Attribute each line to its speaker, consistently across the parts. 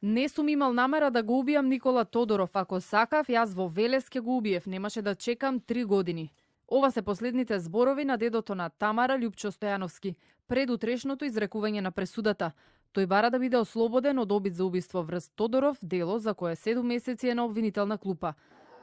Speaker 1: Не сум имал намера да го убијам Никола Тодоров. Ако сакав, јас во Велес ќе го убиев. Немаше да чекам 3 години. Ова се последните зборови на дедото на Тамара, Љупчо Стојановски, пред утрешното изрекување на пресудата. Тој бара да биде ослободен од обид за убиство врз Тодоров, дело за кое 7 месеци е на обвинителна клупа.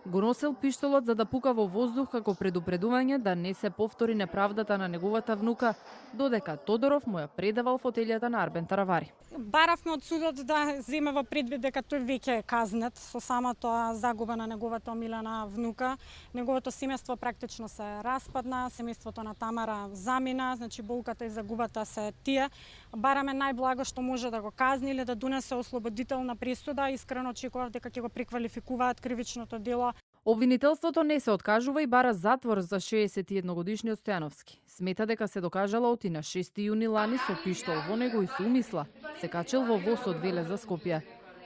Speaker 1: Го носел пиштолот за да пука во воздух како предупредување да не се повтори неправдата на неговата внука, додека Тодоров му ја предавал фотелјата на Арбен Таравари.
Speaker 2: Баравме од судот да земе во предвид дека тој веќе е казнет со самата загуба на неговата омилена внука. Неговото семејство практично се распадна, семејството на Тамара замина, значи болката и загубата се тие. Бараме најблаго што може да го казни или да донесе ослободителна пресуда. Искрено очекував дека ќе го преквалификуваат кривичното дело.
Speaker 1: Обвинителството не се откажува и бара затвор за 61-годишниот Стојановски. Смета дека се докажала оти на 6 јуни лани со пиштол во него и со умисла се качил во воз од Велес за Скопје.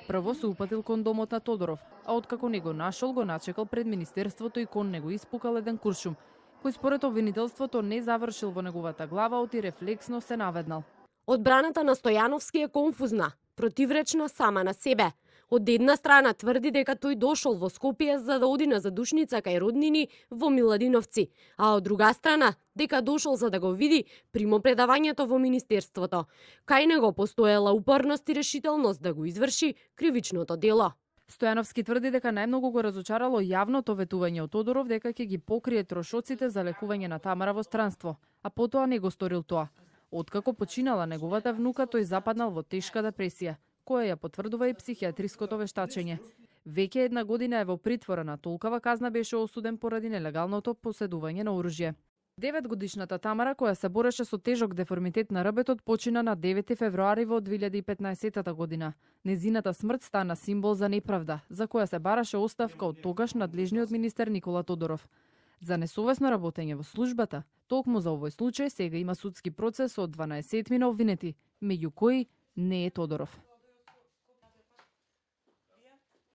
Speaker 1: Прво се упатил кон домот на Тодоров, а откако не го нашол, го начекал пред министерството и кон него испукал еден куршум, кој според обвинителството не завршил во неговата глава, оти рефлексно се наведнал.
Speaker 3: Одбраната на Стојановски е конфузна, противречна сама на себе. Од една страна тврди дека тој дошол во Скопје за да оди на задушница кај роднини во Миладиновци, а од друга страна дека дошол за да го види примопредавањето во министерството. Кај него постоела упорност и решителност да го изврши кривичното дело.
Speaker 1: Стојановски тврди дека најмногу го разочарало јавното ветување од Тодоров дека ќе ги покрие трошоците за лекување на Тамара во странство, а потоа не го сторил тоа. Откако починала неговата внука, тој западнал во тешка депресија, која ја потврдува и психијатриското вештачење. Веќе 1 година е во притвора, на толкава казна беше осуден поради нелегалното поседување на оружје. 9-годишната Тамара, која се бореше со тежок деформитет на рбетот, почина на 9 февруари во 2015 година. Незината смрт стана символ за неправда, за која се бараше оставка од тогаш надлежниот министер Никола Тодоров. За несовесно работење во службата, токму за овој случај сега има судски процес од 12 на обвинети, меѓу кои не е Тодоров.